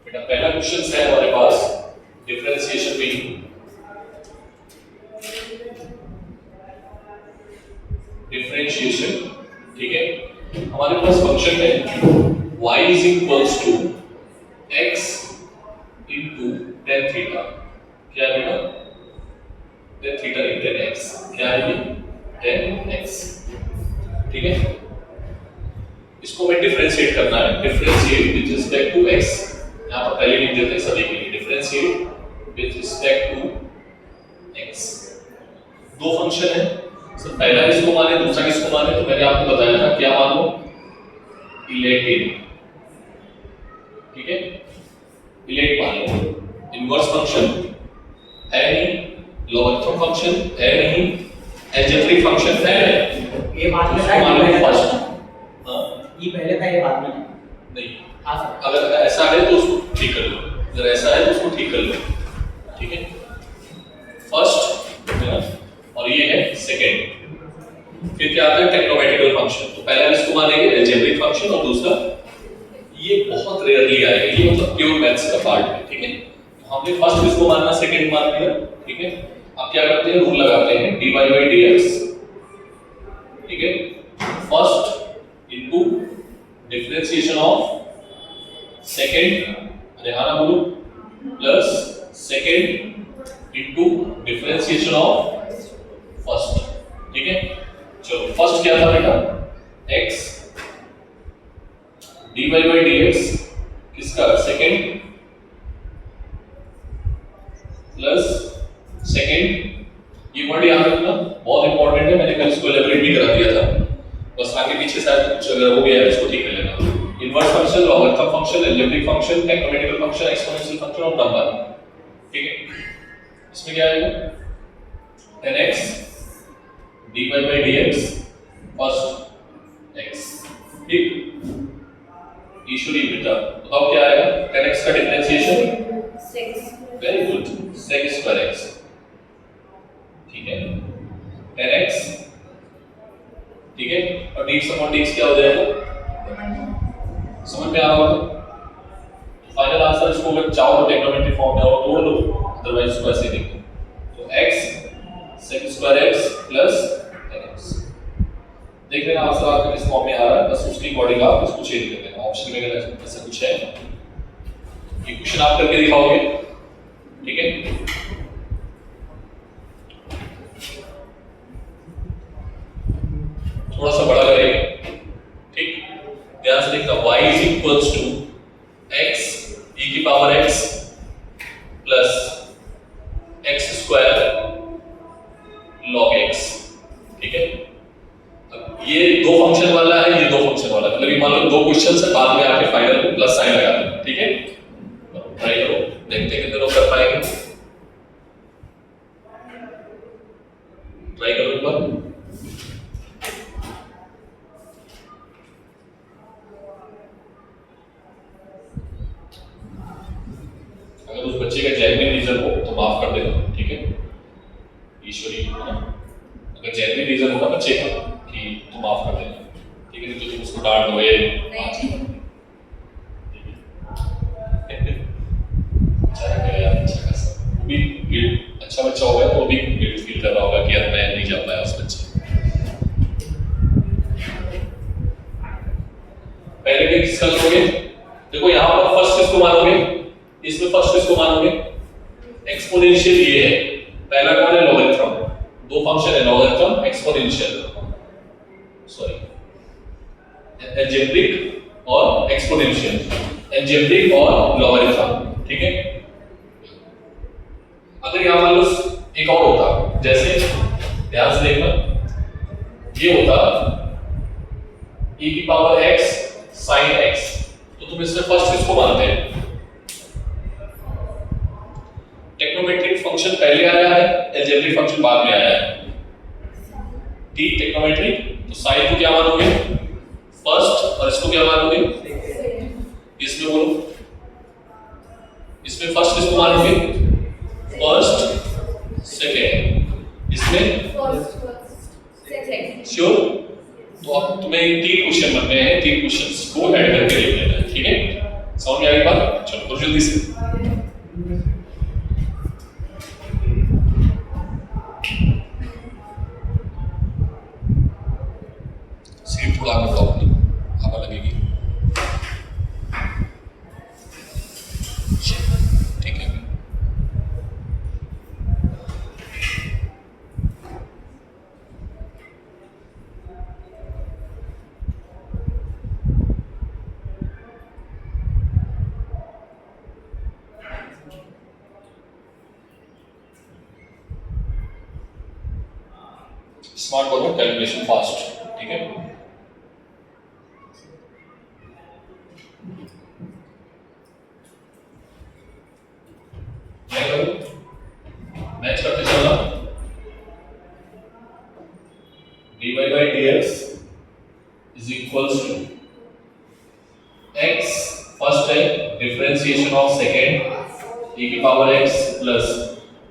बेटा पहला क्वेश्चन है हमारे पास डिफरेंशिएशन में, डिफरेंशिएशन, ठीक है। हमारे पास फंक्शन है y is equals to x into tan theta. क्या है बेटा? tan थीटा नहीं tan x। क्या है ये? tan x, ठीक है। इसको हमें डिफरेंशिएट करना है, differentiate with respect to x। यहां पर पहले लिख देते हैं सभी के लिए, differentiate with respect to x। दो फंक्शन है, सर पहला किसको माने दूसरा किसको माने? तो मैंने आपको बताया था क्या मान लो, इलेटिव, ठीक है। इलेट मान लो, इनवर्स फंक्शन है नहीं, लॉगरिथम फंक्शन है नहीं, अलजेब्रिक फंक्शन है नहीं। ये बाद में मान लो फर्स्ट, ये पहले था, ये बाद में नहीं। हाँ सर, अगर ऐसा है तो उसको ठीक कर लो, अगर ऐसा है तो उसको ठीक कर लो, ठीक है। फर्स्ट है ना, और ये है सेकंड। फिर क्या आता है? टेक्नोमेट्रिकल फंक्शन। तो पहला इसको मानेंगे अलजेब्रिक फंक्शन, और दूसरा ये बहुत रेयरली आएगा, ये मतलब प्योर मैथ्स का पार्ट है, ठीक है। तो हमने फर्स्ट इसको मानना, सेकंड मान लिया, ठीक है। अब क्या करते हैं? रूल लगाते हैं dy by dx, ठीक है। First into differentiation of second, अरे हाँ ना बोलो, plus second into differentiation of first, ठीक है। चलो फर्स्ट क्या था बेटा? x dy by dx किसका? सेकंड प्लस सेकंड, ये वर्ड याद रखना बहुत इंपॉर्टेंट है, मैंने कल इसको एलैबोरेट भी करा दिया था, बस आगे पीछे शायद कुछ अगर हो गया है इसको ठीक कर लेना। Inverse function, logarithm function, algebraic function, trigonometrical function, exponential function और नंबर, ठीक है। इसमें क्या आएगा? tan x dy by dx first x, ठीक। ईश्वरी बेटा बताओ क्या आएगा? tan x का differentiation 6, very good, sec square x, ठीक है। tan x, ठीक है। और dx अपॉन dx क्या हो जाएगा? समझ में आ रहा होगा। फाइनल आंसर इसको अगर चाहो तो टेक्नोमेट्रिक फॉर्म में और तोड़ लो, अदरवाइज इसको ऐसे देखो। तो x sec square x plus tan x, देख लेना आंसर आपका किस फॉर्म में आ रहा है, बस उसकी अकॉर्डिंग आप इसको चेंज कर देना। ऑप्शन में अगर ऐसा कुछ है, ये क्वेश्चन आप करके दिखाओगे, ठीक है। थोड़ा सा बड़ा करेंगे, ठीक। ध्यान से देखना, y is equals to x e की power x plus x square log x, ठीक है। अब ये दो फंक्शन वाला है, ये दो फंक्शन वाला है, मतलब ये मान लो दो क्वेश्चन से बाद में आके फाइनल में प्लस साइन लगा देना, ठीक है। ट्राई करो, देखते हैं कितने लोग कर पाएंगे। ट्राई करो एक बार। अगर उस बच्चे का जेन्युइन रीजन हो तो माफ कर देना, ठीक है। ईश्वरी है ना, अगर जेन्युइन रीजन होगा बच्चे का कि तो माफ कर देना, ठीक है। तो तुम उसको डांट दो, ये अच्छा है यार, अच्छा खासा वो भी गिल्ट, अच्छा बच्चा हो गया तो वो भी गिल्ट फील कर रहा होगा कि यार मैं नहीं जा पाया उस बच्चे। पहले भी किसका लोगे? देखो यहाँ पर फर्स्ट किसको मानोगे? इसमें फर्स्ट किसको मानोगे? एक्सपोनेंशियल ये है, पहला कौन है? लॉगरिथम। दो फंक्शन है, लॉगरिथम एक्सपोनेंशियल, सॉरी अलजेब्रिक और एक्सपोनेंशियल, अलजेब्रिक और लॉगरिथम, ठीक है। अगर यहां मान लो एक और होता, जैसे ध्यान से देखना, ये होता e की पावर x sin x, तो तुम इसमें फर्स्ट किसको मानते हैं? टेक्नोमेट्रिक फंक्शन पहले आया है, अलजेब्रिक फंक्शन बाद में आया है, ठीक। टेक्नोमेट्रिक तो साइन को क्या मानोगे? फर्स्ट, और इसको क्या मानोगे? इसमें बोलो, इसमें फर्स्ट किसको मानोगे? फर्स्ट, सेकंड, इसमें श्योर। तो अब तुम्हें तीन क्वेश्चन बनने हैं, तीन क्वेश्चंस को ऐड करके लिख लेना है, ठीक है। समझ में आ गई बात? चलो करो जल्दी से। सीट थोड़ा आगे बढ़ाओ अपनी, हवा लगेगी। ठीक है। स्मार्ट करो, कैलकुलेशन फास्ट, ठीक है। मैं करूं, मैच करते चलना। dy by dx is equals to x, first है डिफरेंशिएशन ऑफ सेकेंड e की पावर x प्लस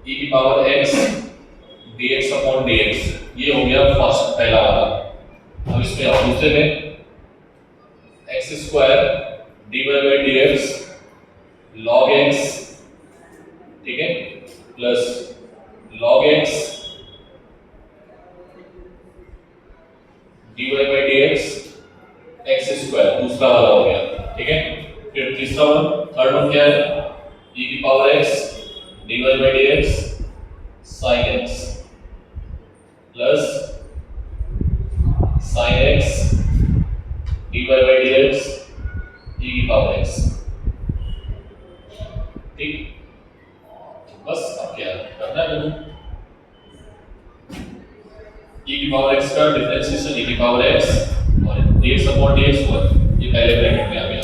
e की power x dx upon dx, ये हो गया फर्स्ट पहला वाला। अब इसमें आप दूसरे में x square dy by dx log x, ठीक है, plus log x dy by dx x square, दूसरा वाला हो गया, ठीक है। फिर तीसरा वन, थर्ड वन क्या है, e की power x dy by dx sin x plus sin x dy by dx e की पावर x, ठीक। बस अब क्या करना है देखो, e की पावर x का डिफरेंशिएशन e की पावर x और dx अपॉन dx हुआ, ये पहले ब्रैकेट में आ गया,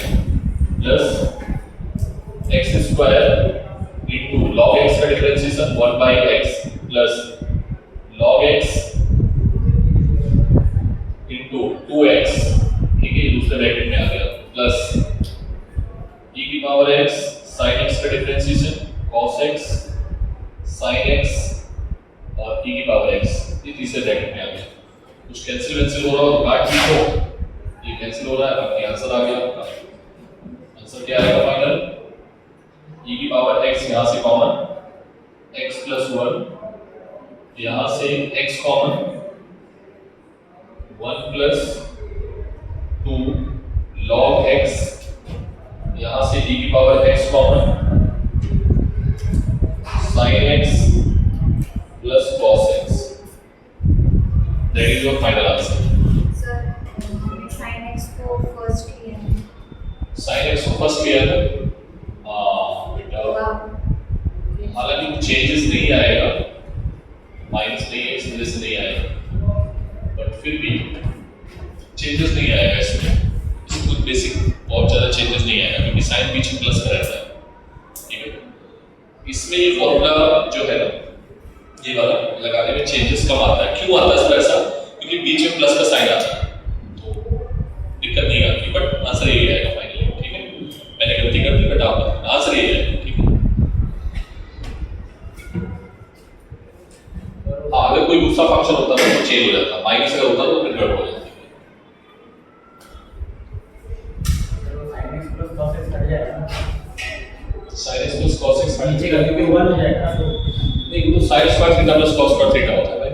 plus x square into log x का differentiation 1 by x plus log x into 2x, ठीक है, दूसरे ब्रैकेट में आ गया, प्लस e की पावर x sin x का differentiation cos x sin x और e की पावर x, ये तीसरे ब्रैकेट में आ गया। कुछ कैंसिल हो रहा हो काट दीजिए, ये कैंसिल हो रहा है, बाकी आंसर आ गया आपका। आंसर क्या आएगा फाइनल, e की पावर x यहां से कॉमन x प्लस 1, यहां से x common 1 plus 2 log x, यहां से e की power x common sin x plus cos x. That is your final answer. Sir, sin x को फर्स्ट लिया है। Sin x को फर्स्ट लिया है, बेटा हालांकि कुछ चेंजेस नहीं आएगा, माइनस नहीं है, इस वजह से नहीं आएगा, बट फिर भी चेंजेस नहीं आएगा इसमें, कुछ बेसिक बहुत ज़्यादा चेंजेस नहीं आएगा क्योंकि साइन पीछे प्लस का रहता है, ठीक है। इसमें ये फॉर्मूला जो है ना, ये वाला लगाने में चेंजेस कम आता है। क्यों आता है सर ऐसा? क्योंकि बीच में प्लस का साइन आता है, तो दिक्कत नहीं आती, बट आंसर यही आएगा फाइनली, ठीक है। मैंने गलती कर दी, बट आप आंसर यही आएगा, ठीक है। हाँ, अगर कोई दूसरा फंक्शन होता तो वो चेंज हो जाता, माइनस अगर होता तो फिर गड़बड़ हो जाती। sin x plus cos x नीचे का क्योंकि 1 हो जाएगा तो नहीं, वो तो sin square theta plus cos square theta होता है भाई,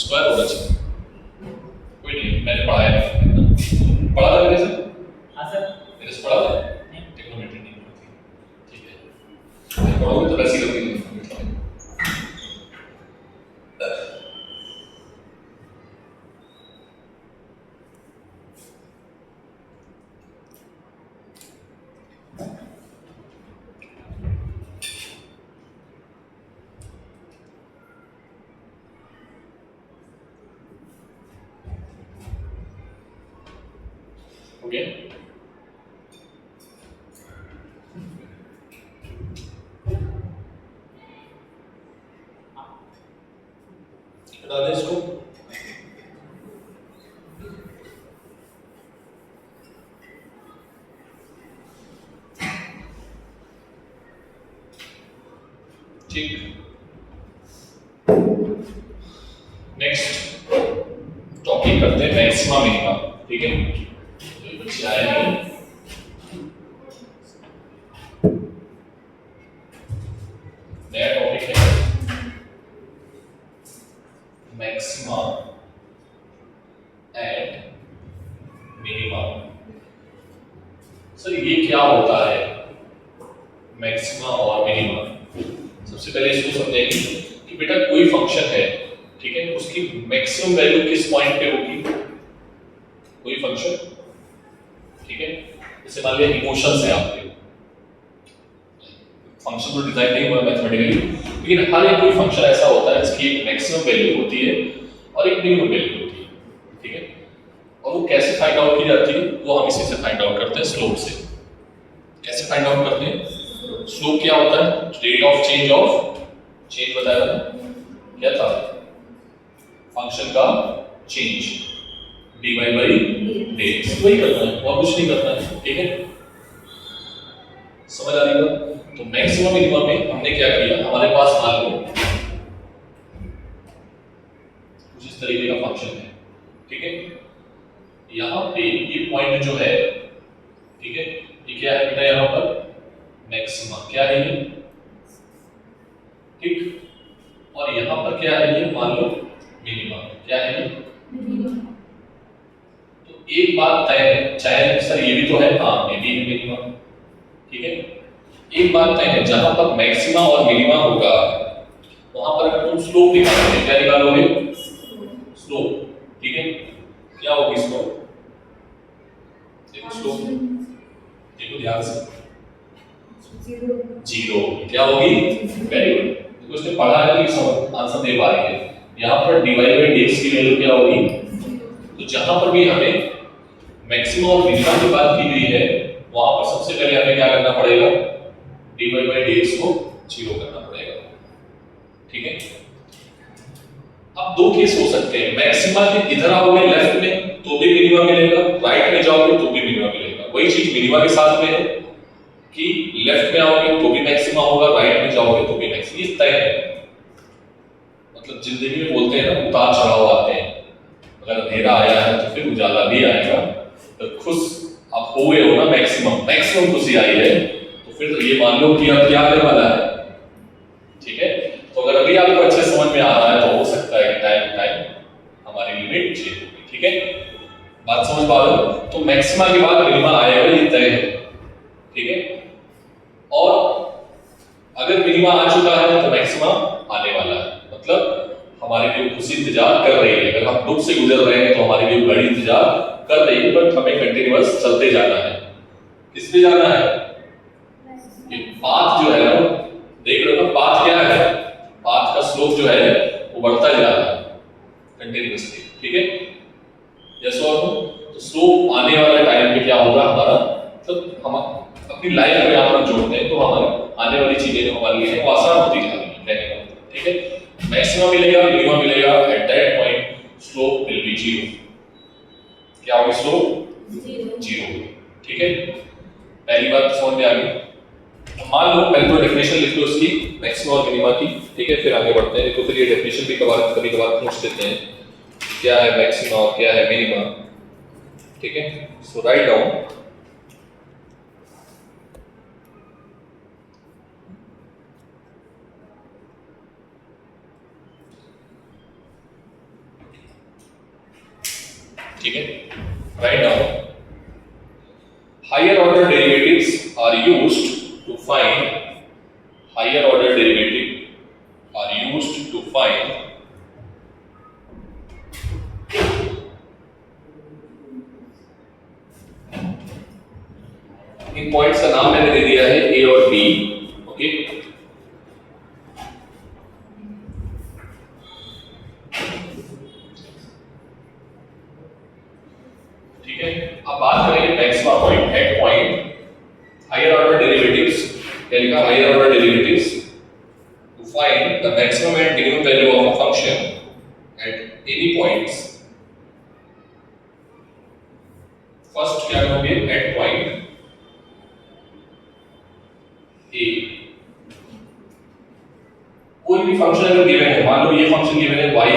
स्क्वायर होना चाहिए। कोई नहीं, मैंने पढ़ाया नहीं, पढ़ा था मेरे से? हां सर, मेरे से पढ़ा था? ट्रिग्नोमेट्री नहीं पढ़ी थी, ठीक है। मैं पढ़ाऊंगा तो वैसी लगती है। ओके, बता दें इसको। ठीक, नेक्स्ट टॉपिक करते हैं मैक्सिमा मिनिमा, ठीक है। बच्चे आए नहीं, मैक्सिमा एंड मिनिमा। सर ये क्या होता है मैक्सिमा और मिनिमा? सबसे पहले इसको समझेंगे कि बेटा कोई फंक्शन है, ठीक है, उसकी मैक्सिमम वैल्यू किस पॉइंट पे होगी? कोई फंक्शन, ठीक है, जैसे मान लिया इमोशंस है आपके, फंक्शन तो डिजाइन नहीं हुआ मैथमेटिकली, लेकिन हर एक कोई फंक्शन ऐसा होता है जिसकी एक मैक्सिमम वैल्यू होती है और एक मिनिमम वैल्यू होती है, ठीक है, और वो कैसे फाइंड आउट की जाती है? वो हम इसी से फाइंड आउट करते हैं, स्लोप से। कैसे फाइंड आउट करते हैं? स्लोप क्या होता है? रेट ऑफ चेंज बताया था, क्या था? फंक्शन का चेंज dy बाई dx, वही करना है और कुछ नहीं करना है, ठीक है, समझ आ रही है? तो मैक्सिमम मिनिमम में हमने क्या किया, हमारे पास मान लो कुछ इस तरीके का फंक्शन है, ठीक है, यहाँ पे ये पॉइंट जो है, ठीक है, ये क्या है बेटा? यहाँ पर मैक्सिमा क्या है ये, ठीक, और यहाँ पर क्या है ये? मान लो मिनिमा, क्या है ये? तो एक बात तय है, चाहे सर ये भी तो है, हाँ ये भी मिनिमा, ठीक है, एक बात तय है, जहां पर मैक्सिमा और मिनिमा होगा वहां पर अगर तुम स्लोप निकालोगे, क्या निकालोगे? स्लोप, ठीक है, क्या होगी स्लोप? देखो स्लोप, देखो ध्यान से, जीरो, क्या होगी? वेरी गुड, देखो इसने पढ़ा है कि समझ आंसर दे पा रही है। यहाँ पर dy बाई dx की वैल्यू क्या होगी? तो जहां पर भी हमें मैक्सिमम और मिनिमम की बात की गई है वहां पर सबसे पहले हमें क्या करना पड़ेगा? dy बाई dx को जीरो करना पड़ेगा, ठीक है। अब दो केस हो सकते हैं, मैक्सिमा के इधर आओगे लेफ्ट में तो भी मिनिमम मिलेगा, राइट में जाओगे तो भी मिनिमम मिलेगा। वही चीज मिनिमा के साथ में है कि लेफ्ट में आओगे तो भी मैक्सिमा होगा, राइट में जाओगे तो भी मैक्सिमा, ये तय है। मतलब जिंदगी में बोलते हैं ना, उतार चढ़ाव आते हैं, अगर अंधेरा आया है तो फिर उजाला भी आएगा। तो खुश आप हो गए हो ना, मैक्सिमम खुशी आई है, तो फिर ये मान लो कि अब क्या आने वाला है, ठीक है। तो अगर अभी आपको अच्छे समझ में आ रहा है तो हो सकता है कि टाइम हमारी लिमिट चेंज होगी, ठीक है, बात समझ पा रहे हो? तो मैक्सिमा के बाद मिनिमा आएगा, ये तय है, ठीक है। और अगर मिनिमा आ चुका है तो मैक्सिमा आने वाला है, मतलब हमारे लिए खुशी इंतजार कर रही है। अगर हम दुख से गुजर रहे हैं तो हमारे लिए बड़ी इंतजार कर रही है, बट हमें कंटिन्यूअस चलते जाना है। किस पे जाना है? ये पाथ जो है ना, देख रहे हो ना, पाथ क्या है? पाथ का स्लोप जो है वो बढ़ता जा रहा है कंटिन्यूअसली, ठीक है, यस और नो। तो स्लोप आने वाले टाइम पे क्या होगा हमारा, तो हम अपनी लाइफ में आप जोड़ते हैं तो हमारे आने वाली चीजें जो हमारे लिए वो आसान होती जा रही है, कहने का मतलब, ठीक है। मैक्सिमम मिलेगा, मिनिमम मिलेगा, at that point slope will be zero. क्या होगी स्लोप? जीरो, ठीक है। पहली बात समझ में आ गई। मान लो पहले तो डेफिनेशन लिख लो उसकी, मैक्सिमम और मिनिमा की, ठीक है, फिर आगे बढ़ते हैं। तो फिर ये डेफिनेशन भी कभी कभार पूछ देते हैं, क्या है मैक्सिमा और क्या है मिनिमा, ठीक है। सो राइट डाउन ठीक है, write down higher order derivatives are used to find higher order derivative are used to find इन पॉइंट्स का नाम मैंने दे दिया है A और B, ओके। ठीक है, अब बात करेंगे maxima point, at point higher order derivatives, क्या लिखा? Higher order derivatives to find the maximum and minimum value of a function at any points. First क्या करोगे? At point A. कोई भी फंक्शन अगर गिवन है, मान लो ये फंक्शन गिवन है y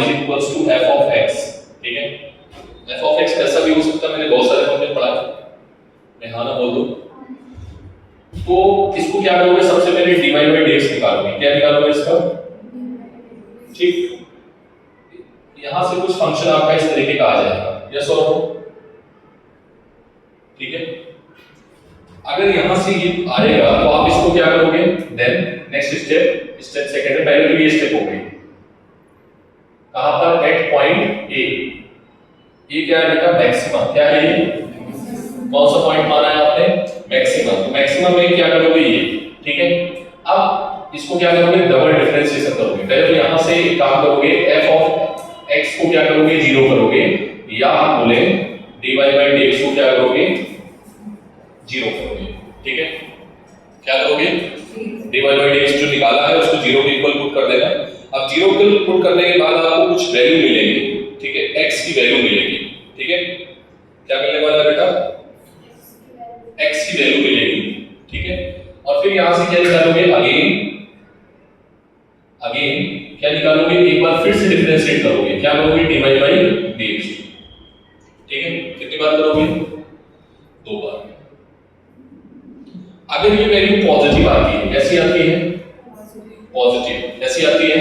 f of x, ठीक है। f of x कैसा भी हो सकता है, मैंने बहुत सारे फंक्शन पढ़ा है, मैं हाँ ना बोल दूं तो इसको क्या करोगे? सबसे पहले dy by dx निकालोगे। क्या निकालोगे इसका? ठीक, यहां से कुछ फंक्शन आपका इस तरीके का आ जाएगा, यस और नो, ठीक है। अगर यहां से ये आएगा तो आप इसको क्या करोगे, देन नेक्स्ट स्टेप सेकंड है, पहले तो ये स्टेप हो गई, कहां पर, एट पॉइंट ए। ये क्या है बेटा, मैक्सिमम, क्या है ये, कौन सा पॉइंट माना है आपने, मैक्सिमम। तो मैक्सिमम में क्या करोगे ये, ठीक है। अब इसको क्या करोगे, डबल डिफरेंशिएशन करोगे। पहले तो यहां से एक काम करोगे, f ऑफ x को क्या करोगे, 0 करोगे, या आप बोले dy by dx को क्या करोगे, 0 करोगे, ठीक है। क्या करोगे, dy by dx जो निकाला है उसको 0 के इक्वल पुट कर देना। अब 0 के इक्वल पुट करने के बाद आपको कुछ वैल्यू मिलेगी, ठीक है, x की वैल्यू मिलेगी, ठीक है। क्या मिलने वाला है बेटा, x की वैल्यू मिलेगी, ठीक है। और फिर यहां से क्या निकालोगे, अगेन क्या निकालोगे, एक बार फिर से डिफरेंशिएट करोगे, क्या करोगे, dy by dx, ठीक है। कितनी बार करोगे, 2 बार। अगर ये वैल्यू पॉजिटिव आती है, कैसी आती है, पॉजिटिव, कैसी आती है,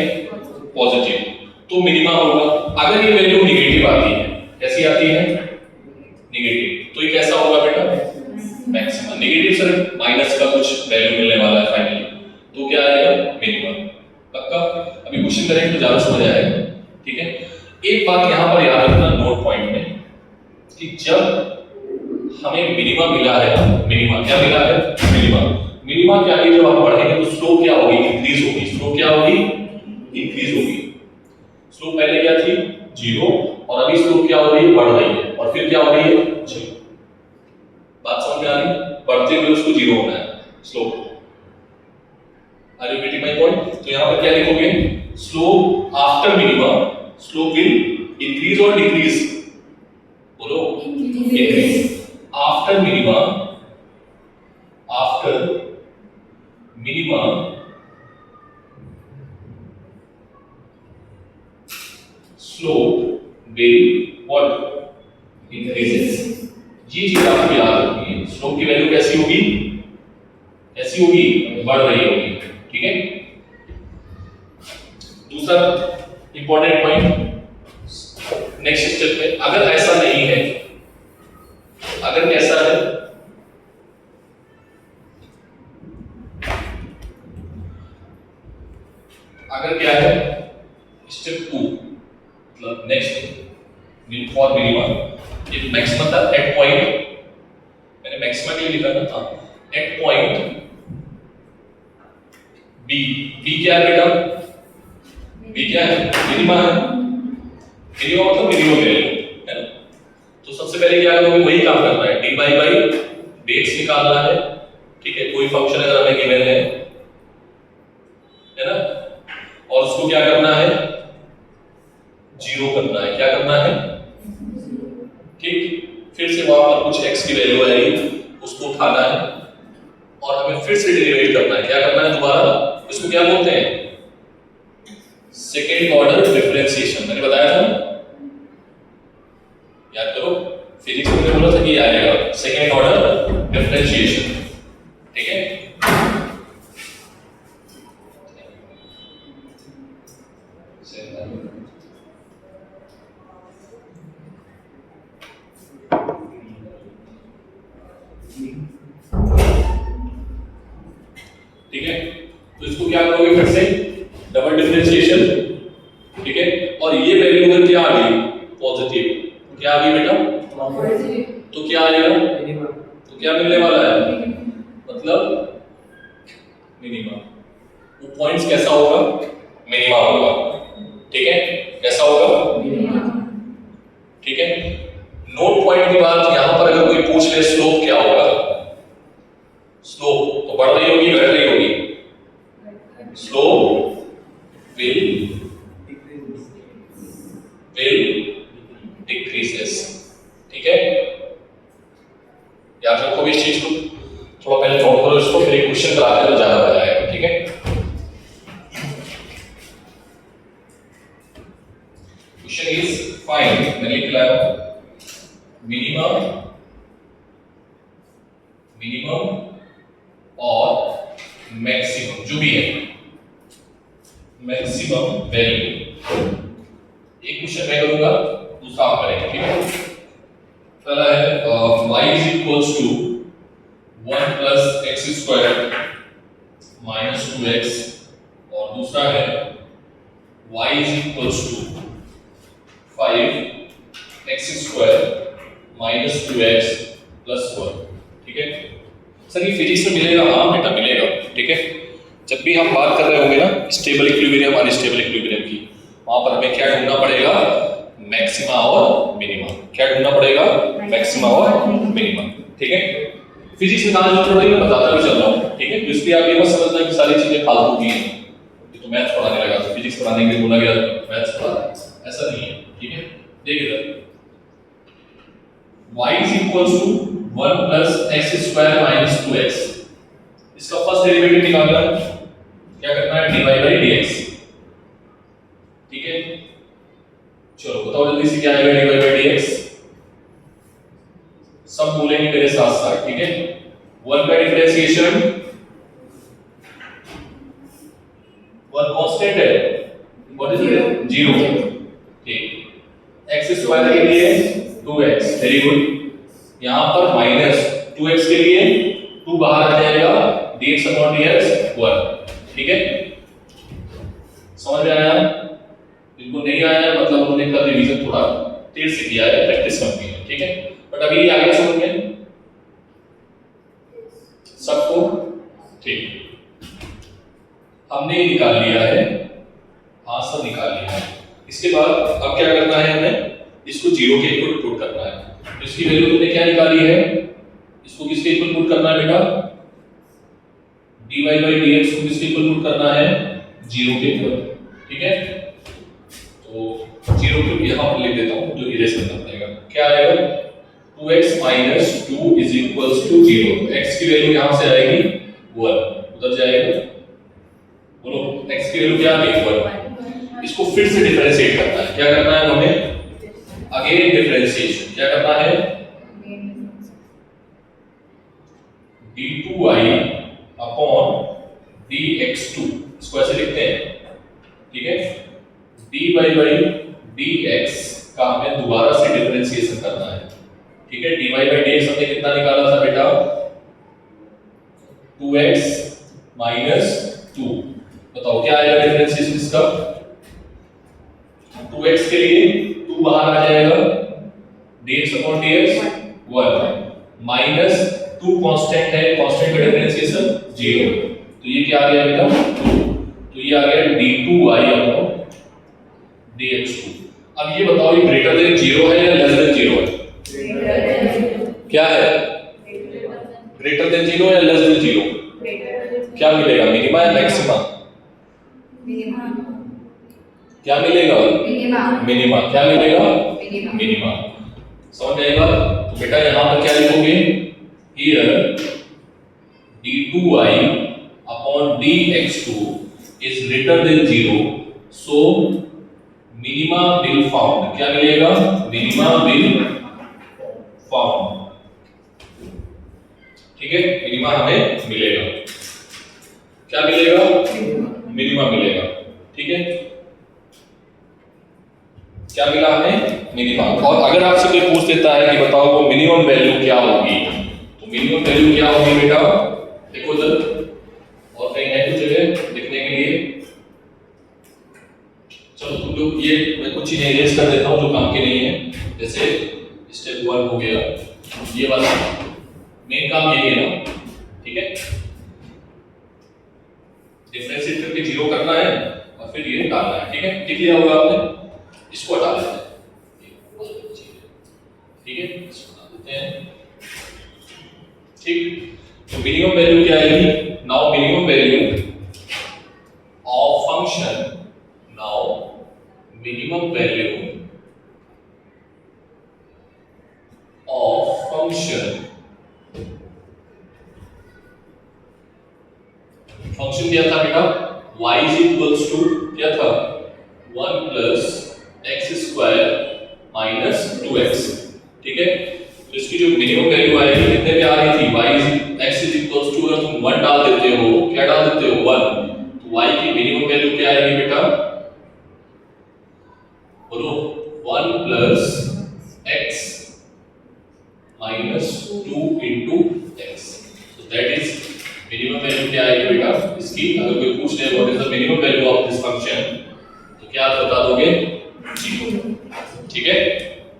पॉजिटिव, तो मिनिमा होगा। अगर ये वैल्यू नेगेटिव आती है, कैसी आती है, नेगेटिव, तो ये कैसा होगा बेटा, मैक्सिमम। नेगेटिव सर माइनस का कुछ वैल्यू मिलने वाला है फाइनली, तो क्या आएगा, मिनिमम। पक्का, अभी क्वेश्चन करेंगे तो ज्यादा समझ आएगा, ठीक है। एक बात यहां पर याद रखना नोट पॉइंट में, कि जब हमें मिनिमा मिला है, मिनिमा क्या मिला है, मिनिमा क्या है, जब आप बढ़ेंगे तो स्लोप क्या होगी, इंक्रीज होगी। स्लोप क्या होगी, इंक्रीज होगी। स्लोप पहले क्या थी, 0, और अभी स्लोप क्या हो रही है, बढ़ रही है, और फिर क्या हो रही है, 0। बात समझ में आ रही, बढ़ते हुए उसको 0 होना है, slope. Are you getting my point. तो यहां पर क्या लिखोगे, slope after minima, slope will increase और डिक्रीज, बोलो, increase. After minima, slope will what, increases। ये चीज आपको याद रखनी है, स्लोप की वैल्यू कैसी होगी, ऐसी होगी, बढ़ रही होगी, ठीक है। दूसरा इंपॉर्टेंट पॉइंट नेक्स्ट स्टेप में, अगर ऐसा नहीं है, अगर कैसा है, अगर क्या है, स्टेप 2 मतलब नेक्स्ट फॉर मिनिमम, ये मैक्सिमम था एट पॉइंट, मैंने मैक्सिमम के लिए लिखा था, एट पॉइंट बी। बी क्या है बेटा, बी क्या है, मिनिमम है, मिनिमम मतलब मिनिमम वैल्यू है ना। तो सबसे पहले क्या करोगे, वही काम करना है, dy by dx निकालना है, ठीक है। कोई फंक्शन अगर हमें गिवन है ना, और उसको क्या करना है, 0 करना है, क्या करना है, ठीक। फिर से वहां पर कुछ x की वैल्यू आएगी, उसको उठाना है, और हमें फिर से डेरिवेट करना है, क्या करना है दोबारा, इसको क्या बोलते हैं, सेकेंड ऑर्डर डिफरेंशिएशन। मैंने बताया था, याद करो, फिजिक्स में बोला था कि आएगा सेकेंड ऑर्डर डिफरेंशिएशन, ठीक है। ठीक है, तो इसको क्या करोगे, फिर से डबल डिफरेंशिएशन, ठीक है। और ये वैल्यू अगर क्या आ गई, पॉजिटिव, क्या आ गई बेटा, तो क्या आएगा, तो क्या मिलने वाला है, मतलब मिनिमा। वो पॉइंट्स कैसा होगा, मिनिमा होगा, ठीक है, कैसा होगा, ठीक है। नोट पॉइंट की बात, यहां पर अगर कोई पूछ ले स्लोप क्या होगा, स्लोप तो बढ़ रही होगी, घट रही होगी, स्लोप विल डिक्रीजेस, ठीक है। याद रखो इस चीज को, थोड़ा पहले नोट करो इसको, फिर एक क्वेश्चन कराते हैं तो ज्यादा मजा आएगा, ठीक है। क्वेश्चन इज फाइंड, मैंने लिख लिया मिनिमम और मैक्सिमम, जो भी है मैक्सिमम वैल्यू, एक क्वेश्चन मैं करूंगा, दूसरा आप करेंगे, ठीक है। पहला है y is equals to 1 plus x square minus 2x, और दूसरा है y is equals to 5x square minus 2x plus 1, ठीक है। सर ये फिजिक्स में मिलेगा? हाँ बेटा मिलेगा, ठीक है। जब भी हम बात कर रहे होंगे ना स्टेबल इक्विलिब्रियम अनस्टेबल इक्विलिब्रियम की, वहां पर हमें क्या ढूंढना पड़ेगा? मैक्सिमा और मिनिमा। क्या ढूंढना पड़ेगा? मैक्सिमा और मिनिमा, ठीक है। फिजिक्स में कहां जरूरत पड़ेगी मैं बताता भी चल रहा हूं, ठीक है। तो इसलिए आप ये मत समझना कि सारी चीजें फालतू की हैं, ये तो मैथ्स पढ़ाने लगा तो फिजिक्स पढ़ाने के लिए बोला गया मैथ्स पढ़ा, ऐसा नहीं है, ठीक है। देखिए इधर y is equals to 1 plus x square minus 2x, इसका फर्स्ट डेरिवेटिव निकालना है, क्या करना है? dy by dx, ठीक है। चलो बताओ जल्दी से क्या आएगा dy by dx, सब बोलेंगे मेरे साथ साथ, ठीक है। 1 का डिफरेंशिएशन 1 कांस्टेंट है, व्हाट इज इट? 0, ठीक। x स्क्वायर के लिए 2x, वेरी गुड। यहां पर माइनस 2x के लिए 2 बाहर आ जाएगा, dx अपॉन dx 1, ठीक है। समझ में आया? इनको नहीं आया मतलब उन्होंने कल रिवीजन थोड़ा देर से किया है, प्रैक्टिस कम की है, ठीक है। बट अभी आ गया समझ में सबको? ठीक, हमने ये निकाल लिया है, हाँ सब निकाल लिया है। इसके बाद अब क्या करना है? हमें इसको 0 के इक्वल पुट करना है। तो इसकी वैल्यू तुमने क्या निकाली है? इसको किसके इक्वल पुट करना है बेटा? dy by dx को किसके इक्वल पुट करना है? 0 के इक्वल, ठीक है। तो 0 को यहां पर लिख देता हूं, जो इरेज करना पड़ेगा। क्या आएगा? 2x minus 2 is equals to 0। x की वैल्यू यहां से आएगी 1, उधर जाएगा, बोलो x की वैल्यू क्या आएगी? 1। इसको फिर से डिफरेंशिएट करना है। क्या करना है हमें? Again differentiation. क्या करना है? d2y अपॉन dx2, इसको ऐसे लिखते हैं, ठीक है। dy by dx का हमें दोबारा से डिफरेंशिएशन करना है, ठीक है। dy by dx हमने कितना निकाला था बेटा? 2x minus 2। बताओ क्या आएगा डिफरेंशिएशन इसका? 2x के लिए 2 बाहर आ जाएगा, dx upon dx 1, minus 2 constant है, कांस्टेंट का डिफरेंशिएशन 0, तो ये क्या आ गया बेटा? 2, तो ये आ गया d2y अपॉन dx2। अब ये बताओ ये ग्रेटर देन 0 है या लेस देन 0 है? क्या है? ग्रेटर देन 0 या लेस देन 0? क्या मिलेगा? मिनिमा या मैक्सिमा? क्या मिलेगा? मिनिमा। क्या मिलेगा? मिनिमा। समझ आएगा? तो बेटा यहां पर क्या लिखोगे? Here d2y upon dx2 is greater than 0, so minima will found। क्या मिलेगा? मिनिमा will found, ठीक है। मिनिमा हमें मिलेगा, क्या मिलेगा? मिनिमा मिलेगा, ठीक है। क्या मिला हमें? मिनिमा। और अगर आपसे कोई पूछ देता है कि बताओ वो मिनिमम वैल्यू क्या होगी, तो मिनिमम वैल्यू क्या होगी बेटा? देखो इधर और कहीं है कुछ जगह लिखने के लिए? चलो तुम लोग ये मैं कुछ चीजें इरेज कर देता हूं जो काम की नहीं है। जैसे स्टेप 1 हो गया, ये वाला मेन काम यही है ना, ठीक है। डिफरेंशिएट करके 0 करना है और फिर ये निकालना है, ठीक है। लिख लिया होगा आपने, इसको हटा देते हैं, ठीक है, इसको हटा देते हैं, ठीक। तो मिनिमम वैल्यू क्या आएगी? Now minimum value of function, now minimum value of function, function क्या था बेटा? y is equals to क्या था? 1 plus x square minus 2x, ठीक है। तो इसकी जो मिनिमम वैल्यू आएगी कितने पे आ रही थी? y is x is equals to, अगर तुम 1 डाल देते हो, क्या डाल देते हो? 1, तो y की मिनिमम वैल्यू क्या आएगी बेटा? बोलो आएगी बेटा इसकी, अगर कोई पूछ ले what is the minimum value of this function तो क्या आप बता दोगे? 0। ठीक है,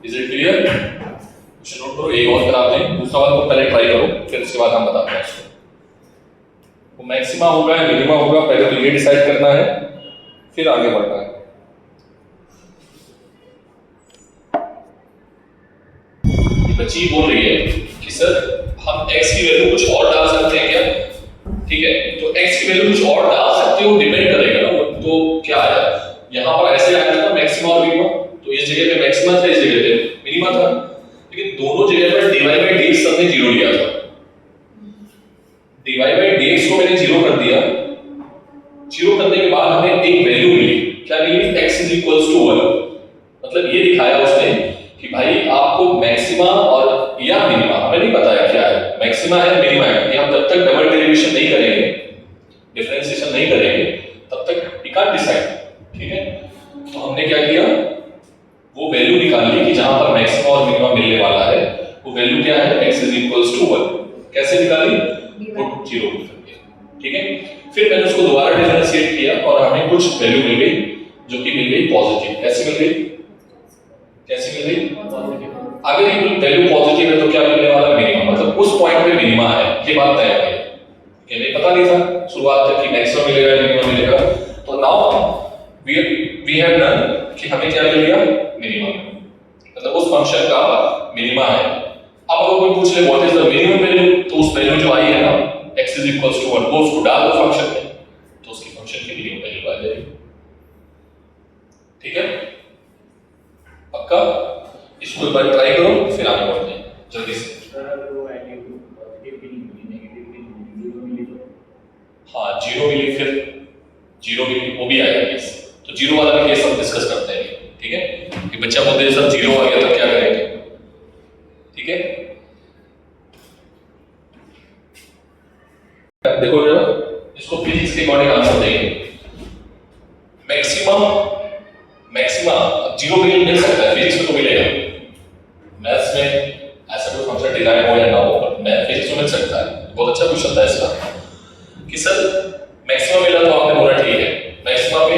is it clear? Question note करो, एक और करा दें, दूसरा वाला तो पहले ट्राई करो, फिर उसके बाद हम बताते हैं इसको। वो मैक्सिमा होगा या मिनिमा होगा, पहले तो ये डिसाइड करना है, फिर आगे बढ़ना है। बच्ची बोल रही है कि सर हम x की वैल्यू कुछ और डाल सकते हैं क्या? ठीक है, तो x की वैल्यू कुछ और डाल सकते हो, डिपेंड करेगा ना, तो क्या आया यहाँ पर ऐसे आया था मैक्सिमा और मिनिमा, तो इस जगह पे मैक्सिमा था, इस जगह पे मिनिमा था, लेकिन दोनों जगह पर dy by dx हमने 0 लिया था। dy by dx को मैंने 0 कर दिया, 0 करने के बाद हमें एक वैल्यू मिली, क्या मिली? x is equals to 1। मतलब ये दिखाया उसने कि भाई आपको मैक्सिमा और या मिनिमा, हमें नहीं बताया क्या है, मैक्सिमा है मिनिमा है, ये हम जब तक डबल डेरिवेशन नहीं करेंगे, डिफरेंशिएशन नहीं करेंगे, तब तक वी कांट डिसाइड। ठीक है, तो हमने क्या किया, वो वैल्यू निकाल ली कि जहां पर मैक्सिमा और मिनिमा मिलने वाला है, वो वैल्यू क्या है? x is equals to 1। कैसे निकाली? पुट 0 कर दिया। ठीक है, फिर मैंने उसको दोबारा डिफरेंशिएट किया और हमें कुछ वैल्यू मिल गई जो कि मिल गई पॉजिटिव। कैसे मिल गई? कैसे मिल गई? अगर ये वैल्यू पॉजिटिव है तो क्या मिलने वाला? मिनिमम, मतलब उस पॉइंट पे मिनिमा है, ये बात तय है। कि नहीं पता नहीं था शुरुआत तक कि मैक्सिमम मिलेगा मिनिमम मिलेगा, तो नाउ वी हैव डन कि हमें क्या मिल गया? मिनिमम, मतलब उस फंक्शन का मिनिमा है। अब अगर कोई पूछ ले what is the minimum value, तो उस वैल्यू जो आई है ना x is equals to 1, वो उसको डाल दो फंक्शन में, तो उसकी फंक्शन की मिनिमम वैल्यू आ जाएगी। ठीक है, पक्का? इसको एक बार ट्राई करो, फिर आगे बढ़ते हैं जल्दी से। हाँ 0 मिली, फिर 0 मिली, वो भी आएगा केस, तो 0 वाला भी केस हम डिस्कस करते हैं। ठीक है, कि बच्चा बोलते हैं सर 0 आ गया तब क्या करेंगे? ठीक है, देखो जरा इसको फिजिक्स के अकॉर्डिंग आंसर देंगे। मैक्सिमम 0 मिल सकता है, फिजिक्स में तो मिलेगा, मैथ्स में ऐसा कोई फंक्शन डिजाइन हो या ना हो, पर मैं फिजिक्स में मिल सकता है। बहुत अच्छा क्वेश्चन था इसका कि सर मैक्सिमम मिला तो आपने बोला ठीक है, मैक्सिमम पे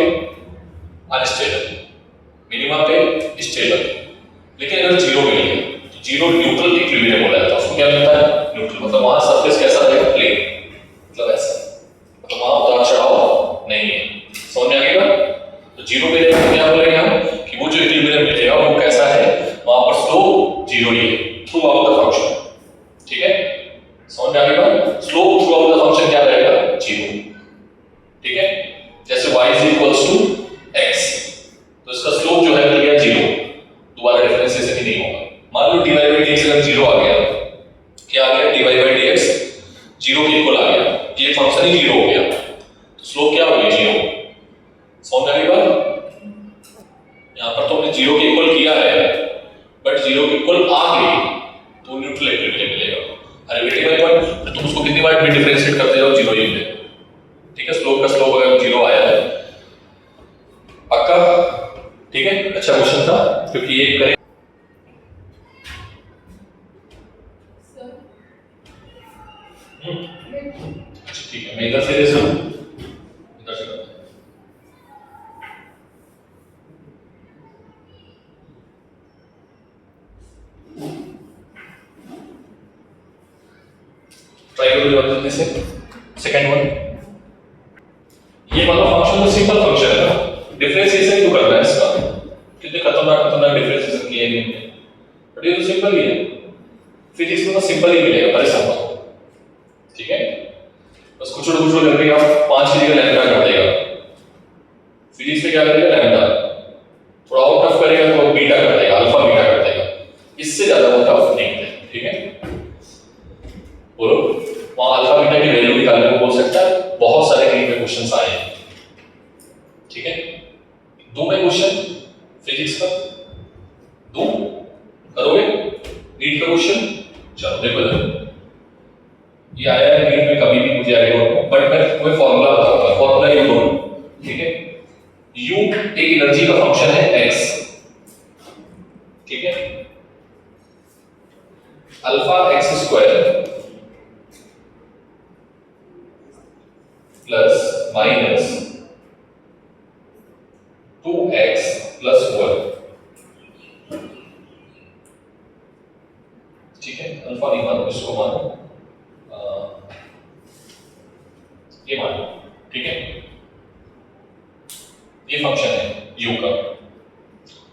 अनस्टेबल, मिनिमम पे स्टेबल, लेकिन अगर 0 मिल गया तो 0 न्यूट्रल इक्विलिब्रियम हो जाता है। उसको क्या मिलता है? न्यूट्रल, मतलब वहां सरफेस कैसा रहेगा? प्लेन, मतलब ऐसा, मतलब वहां उतार चढ़ाव नहीं है। समझ में आएगा? तो 0 पे तो क्या बोलेंगे हम कि वो जो इक्विलिब्रियम मिलेगा वो कैसा है? वहां पर स्लोप 0 ही है थ्रू आउट द फंक्शन। ठीक है, समझ में आएगा? Slope through out the function क्या रहेगा? 0। ठीक है, जैसे y is equals to x, तो इसका स्लोप जो है मिल गया 0, दोबारा डिफरेंशिएशन ही नहीं होगा। मान लो dy by dx अगर 0 आ गया, क्या आ गया? dy by dx 0 के इक्वल आ गया, ये फंक्शन ही 0 हो गया, तो स्लोप क्या हो गया? 0। समझ में आएगा? यहां पर तो हमने 0 के इक्वल किया है, बट 0 के इक्वल आ गई तो न्यूट्रल इक्विलिब्रियम मिलेगा। अरे बेटे भाई पॉइंट, तो तुम उसको कितनी बार भी डिफरेंशिएट करते जाओ 0 ही मिलेगा। ठीक है, स्लोप का स्लोप अगर 0 आया है, पक्का? ठीक है, अच्छा क्वेश्चन था, क्योंकि ये करें ठीक है, मैं इधर से दे सकूं, इधर से करते हैं। ट्राई करो जल्दी से। सेकंड वन, ये वाला फंक्शन तो सिंपल फंक्शन है ना, डिफरेंशिएशन क्यों करना है इसका? कितने खतरनाक डिफरेंशिएशन किए हैं, बट ये तो सिंपल ही है। फिजिक्स में तो सिंपल ही मिलेगा, परेशान मत हो। ठीक है, बस कुछ करके आप 5 की जगह लैम्डा कर देगा। फिजिक्स में क्या करेगा? लैम्डा, थोड़ा और टफ करेगा तो बीटा कर देगा, अल्फा बीटा कर देगा, इससे ज्यादा वो टफ नहीं है। ठीक है, बोलो वहां अल्फा बीटा की वैल्यू निकालने को बोल सकता है, बहुत सारे नीट में क्वेश्चंस आए हैं। ठीक है, 2 में क्वेश्चन फिजिक्स का 2 करोगे नीट का क्वेश्चन। चलो देखो ये आया है नीट में, कभी भी मुझे आएगा, बट मैं फॉर्मूला बताऊंगा, फॉर्मूला यू नो। ठीक है, u एक एनर्जी का फंक्शन है x। ठीक है, alpha x square plus minus 2x plus 1। ठीक है, अल्फा नहीं मानो, इसको मानो ये मानो। ठीक है, ये फंक्शन है u का।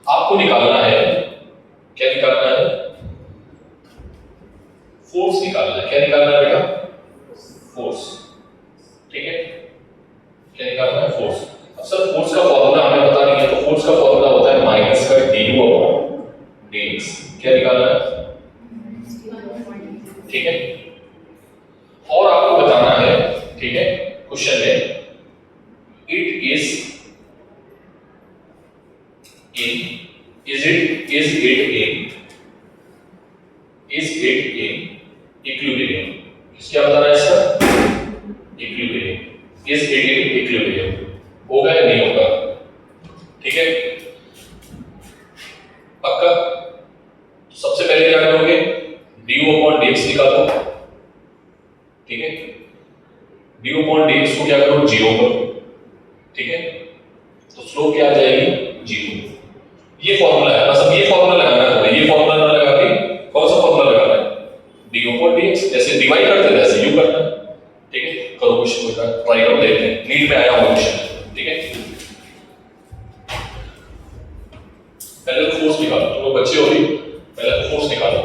आपको निकालना है, क्या निकालना है? फोर्स निकालना है। क्या निकालना है बेटा? फोर्स। ठीक है, क्या निकालना है? फोर्स। अब सर फोर्स का फॉर्मूला हमें पता नहीं है, तो फोर्स का फॉर्मूला होता है माइनस का du अपॉन dx। क्या निकालना है? ठीक है, और आपको बताना है, ठीक है, क्वेश्चन में इट इज इन इक्विलिब्रियम। क्या बताना है इसका? Equilibrium. Is it in equilibrium होगा या नहीं होगा? ठीक है, पक्का? सबसे पहले क्या करोगे? du अपॉन dx निकालो। ठीक है, du अपॉन dx को क्या करो? 0 करो। ठीक है, तो स्लोप क्या आ जाएगी? 0। ये फॉर्मूला है, मतलब ये फॉर्मूला लगाना है। ये फॉर्मूला ना लगा के कौन सा फॉर्मूला लगाना है? du upon dx। जैसे डिवाइड करते थे ऐसे u करना। ठीक है, करो क्वेश्चन को ट्राई करो, देखते हैं। नीट में आया हुआ क्वेश्चन। ठीक है, पहले तो फोर्स निकालो। तुम लोग बच्चे हो भी, पहले तो फोर्स निकालो।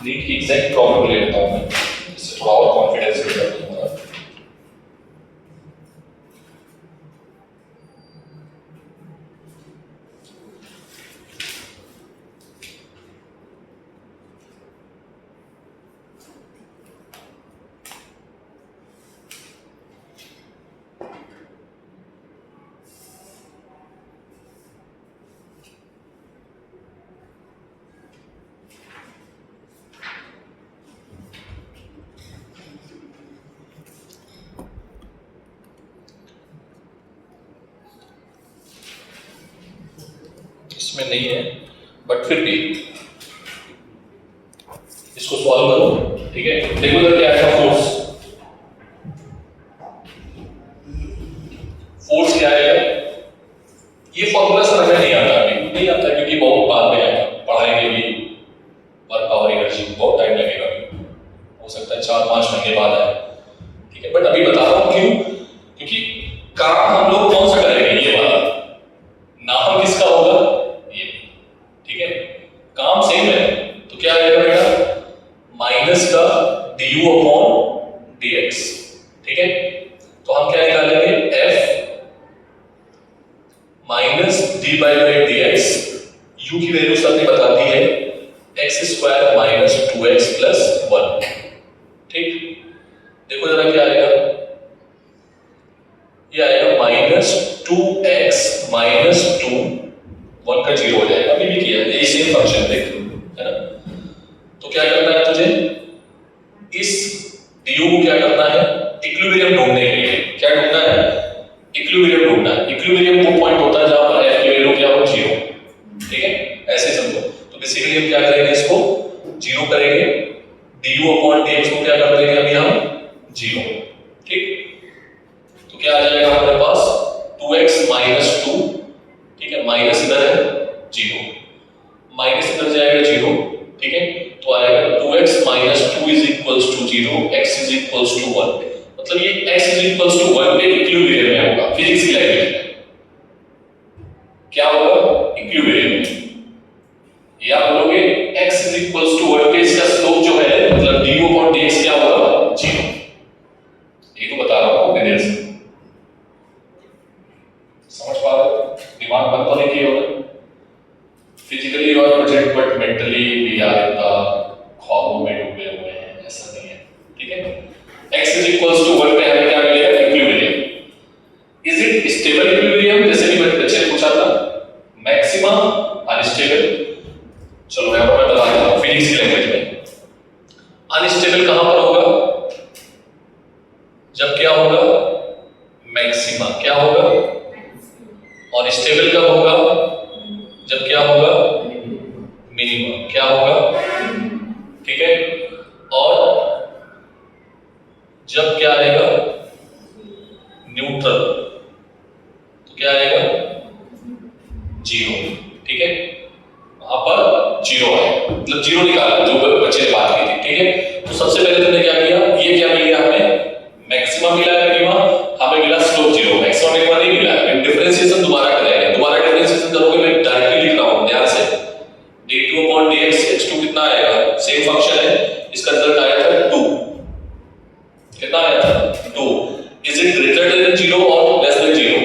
नीट की एग्जैक्ट प्रॉब्लम ले लेता हूं मैं, इससे थोड़ा और कॉन्फिडेंस हो जाता है। इसमें नहीं है, बट फिर भी इसको सॉल्व करो। ठीक है, देखो तो क्या आएगा? फोर्स क्या आएगा? ये फॉर्मूला समझ में नहीं आता, अभी नहीं आता क्योंकि बहुत बाद में आएगा, पढ़ाएंगे भी। वर्क पावर एनर्जी बहुत टाइम लगेगा, हो सकता है 4-5 महीने बाद आए। ठीक है, बट अभी बता रहा हूं क्यों? क्योंकि काम हम लोग कौन सा करेंगे? ये वाला। नाम किसका होगा? ये। ठीक है, काम सेम है, तो क्या आएगा बेटा? माइनस का du अपॉन dx। ठीक है, तो हम क्या निकालेंगे? f minus D by dx। u की वैल्यू सबने बता दी है, x square minus 2x plus 1। ठीक, देखो जरा क्या आएगा? ये आएगा माइनस 2x माइनस 2, 1 का 0 हो जाएगा। अभी भी किया है, ये सेम फंक्शन देख, है ना? तो क्या करना है तुझे? इस du को क्या करना है? इक्विलिब्रियम ढूंढने के लिए क्या ढूंढना है? इक्विलिब्रियम ढूंढना है। इक्विलिब्रियम वो पॉइंट होता है जहां पर f की वैल्यू क्या हो? 0। ठीक है, ऐसे समझो। तो बेसिकली हम क्या करेंगे? इसको 0 करेंगे। du अपॉन dx को क्या कर देंगे अभी हम? 0। ठीक, तो क्या आ जाएगा हमारे पास? 2x minus 2। ठीक है, माइनस इधर है 0, माइनस इधर जाएगा 0। ठीक है, तो आएगा 2x minus 2 is equals to 0, x is equals to 1। मतलब ये x इज इक्वल्स टू 1 पे इक्विलिब्रियम में होगा। फिजिक्स की लैंग्वेज में क्या होगा? इक्विलिब्रियम में। या बोलोगे x इज इक्वल्स टू 1 पे इसका स्लोप जो है, मतलब du अपॉन dx क्या होगा? 0। ये तो बता रहा हूं अपने देर से, समझ पा रहे हो? दिमाग बंद तो नहीं किया होगा। फिजिकली और present but mentally we are in the ख्वाबों में डूबे हुए हैं, ऐसा नहीं है। ठीक है, x इज इक्वल्स टू 1 पे हमें क्या मिलेगा? Equilibrium. Is it stable equilibrium? जैसे कि बच्चे ने पूछा था, मैक्सिमा अनस्टेबल। चलो मैं बता देता हूं फिजिक्स की लैंग्वेज में। अनस्टेबल कहां पर होगा? जब क्या होगा? मैक्सिमा। क्या होगा? और स्टेबल कब होगा? जब क्या होगा? मिनिमम। क्या होगा? ठीक है, और जब क्या आएगा न्यूट्रल तो क्या आएगा 0, ठीक है, वहां पर 0 है, मतलब 0 निकाला जो बच्चे ने बात की थी, ठीक है। तो सबसे पहले तुमने क्या किया, ये क्या मिल गया हमें, मैक्सिमम मिला है, मिनिमम हमें मिला स्लोप 0, मैक्सिमम मिनिमम नहीं मिला है। डिफरेंशिएशन दोबारा करेंगे, दोबारा डिफरेंशिएशन करोगे, मैं डायरेक्टली लिख रहा हूं ध्यान से, d2 upon dx h2 कितना आएगा, सेम फंक्शन है, इसका रिजल्ट आया था 2, कितना आया था 2। इज इट ग्रेटर देन 0 और लेस देन 0?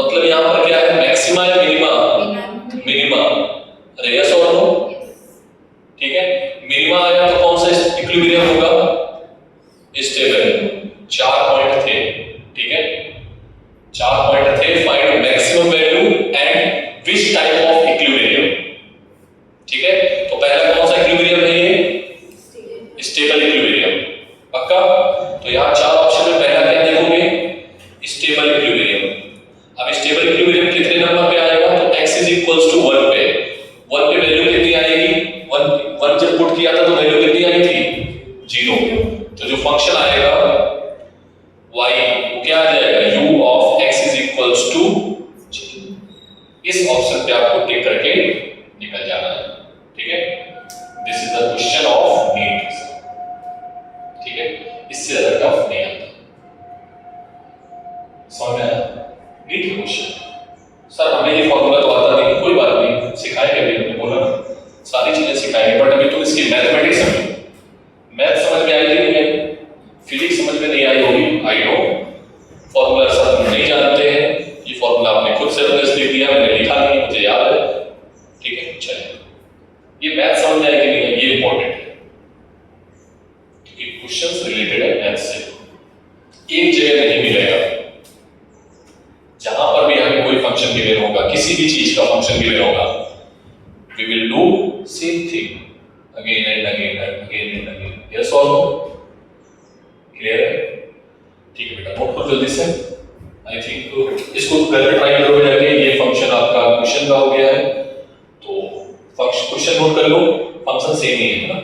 मतलब यहां पर क्या है, मैक्सिमा या मिनिमा, मिनिमा, अरे यस और नो, ठीक है। मिनिमा आया तो कौन सा इक्विलिब्रियम होगा, स्टेबल, 4 पॉइंट थे, ठीक है, 4 पॉइंट थे, find maximum value and which type of equilibrium, ठीक है। तो पहला कौन सा इक्विलिब्रियम है, ये स्टेबल इक्विलिब्रियम, पक्का। तो यहां 4 ऑप्शन में पहला क्या देखोगे, स्टेबल इक्विलिब्रियम। अब स्टेबल इक्विलिब्रियम कितने नंबर पे आएगा, तो x इज इक्वल्स टू 1 पे, 1 पे वैल्यू कितनी आएगी, 1 जब पुट किया था तो वैल्यू कितनी आई थी 0, तो जो फंक्शन आएगा y वो क्या आ जाएगा, u of x is equals to 0। इस ऑप्शन पे आपको टिक करके निकल जाना है, ठीक है। This is the question of NEET, ठीक है, इससे ज्यादा टफ नहीं आता, समझ में आया, नीट का क्वेश्चन। सर हमें ये फॉर्मूला तो आता नहीं, कोई बात नहीं, सिखाएंगे अभी, हमने बोला ना सारी चीजें सिखाएंगे, बट अभी तुम इसकी मैथमेटिक्स समझो, मैथ समझ में आई कि नहीं आई, फिजिक्स समझ में नहीं आई होगी, आई नो, फॉर्मूला सर हम नहीं जानते हैं, ये फॉर्मूला आपने खुद से अपने लिख दिया, मैंने लिखा नहीं, मुझे याद है, ठीक है। चलिए ये मैथ समझ में आई कि नहीं है, ये इंपॉर्टेंट है, क्योंकि क्वेश्चंस रिलेटेड है मैथ से, एक जगह नहीं मिलेगा, जहां पर भी हमें कोई फंक्शन गिवन होगा, किसी भी चीज का फंक्शन गिवन होगा, we will do same thing again and again and again and again, yes or no, clear है, ठीक है बेटा, नोट करो जल्दी से। आई थिंक इसको घर पे ट्राई करोगे जाके, ये फंक्शन आपका क्वेश्चन का हो गया है, तो फंक्शन क्वेश्चन नोट कर लो, फंक्शन सेम ही है ना।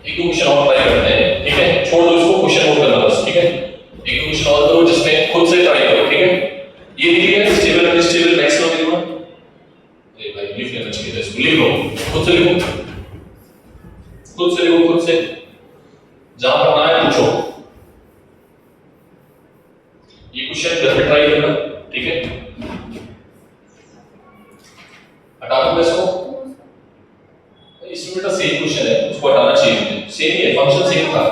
एक दो क्वेश्चन और ट्राई करते हैं, ठीक है, छोड़ दो इसको, क्वेश्चन नोट करना बस, ठीक है। एक दो क्वेश्चन और करो जिसमें खुद से ट्राई करो, ठीक है। ये लिखिए स्टेबल अनस्टेबल मैक्सिमम मिनिमम, अरे भाई लिख लेना चाहिए, इसको लिख लो, खुद से लिखो, खुद से लिखो, खुद से, जहां पढ़ना है पूछो। ये क्वेश्चन घर पे ट्राई करना, ठीक है। हटा दो इसको, इसमें बेटा सेम क्वेश्चन है, उसको हटाना चाहिए, सेम ही है, फंक्शन सेम था,